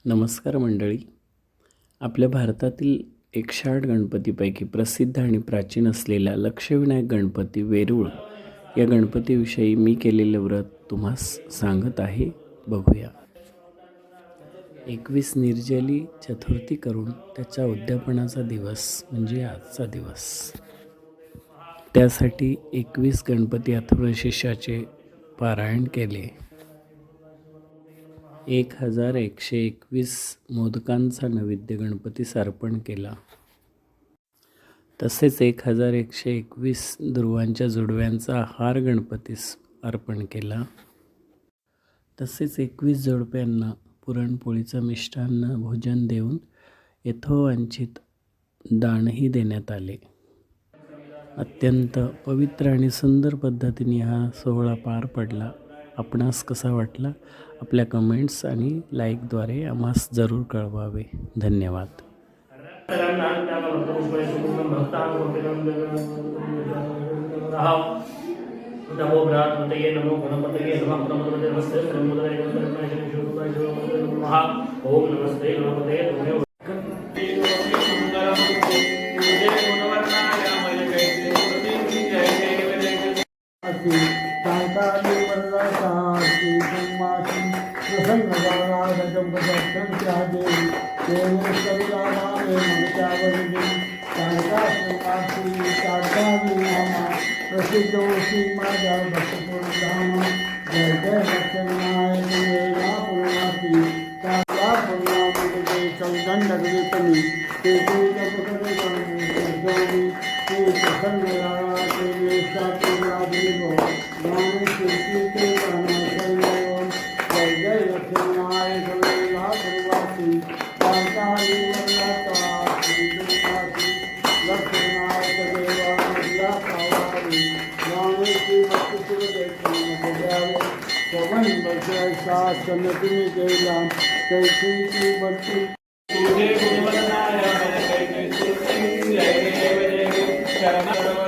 नमस्कार मंडळी. आपल्या भारतातील 108 गणपतीपैकी प्रसिद्ध आणि प्राचीन असलेला लक्षविनायक गणपती वेरूळ या गणपतीविषयी मी केलेले व्रत तुम्हास सांगत आहे. बघूया. 21 निर्जली चतुर्थी करून त्याच्या उद्यापनाचा दिवस म्हणजे आजचा दिवस. त्यासाठी 21 गणपती अथर्वशीर्षाचे पारायण केले. 1121 मोदकांचा नैवेद्य गणपतीस अर्पण केला. तसेच 1121 दुर्वांच्या जुडव्यांचा हार गणपतीस अर्पण केला. तसेच 21 जोडप्यांना पुरणपोळीचं मिष्टान्न भोजन देऊन यथोवांछित दानही देण्यात आले. अत्यंत पवित्र आणि सुंदर पद्धतीने हा सोहळा पार पडला. आपणास कसा वाटला? आपल्या कमेंट्स आणि लाईकद्वारे आम्हास जरूर कळवावे. धन्यवाद. नमो गणपतये नमो गणपतये नमः नमस्ते ओम नमस्ते गणपतये प्रसिद्धोषी माझ्या भक्तपुरधाम जय जय लक्ष्मीनारायण वेळा पूर्णाती त्याला पूर्णामध्ये चौदंडगरी कमी ते पुढे जाऊन ते प्रसन्न ते सातुरादिगो ज्ञान कीर्ती जय जय लक्ष्मीनारायण वेळा पूर्णाती कांताली वरलाता लक्ष्मीनारायण देवा या कावारी ज्ञानेची भक्ती पवन बसायचा सन्नतीने केला कैसी भक्ती तुझे गुणवंताय जय जय शरण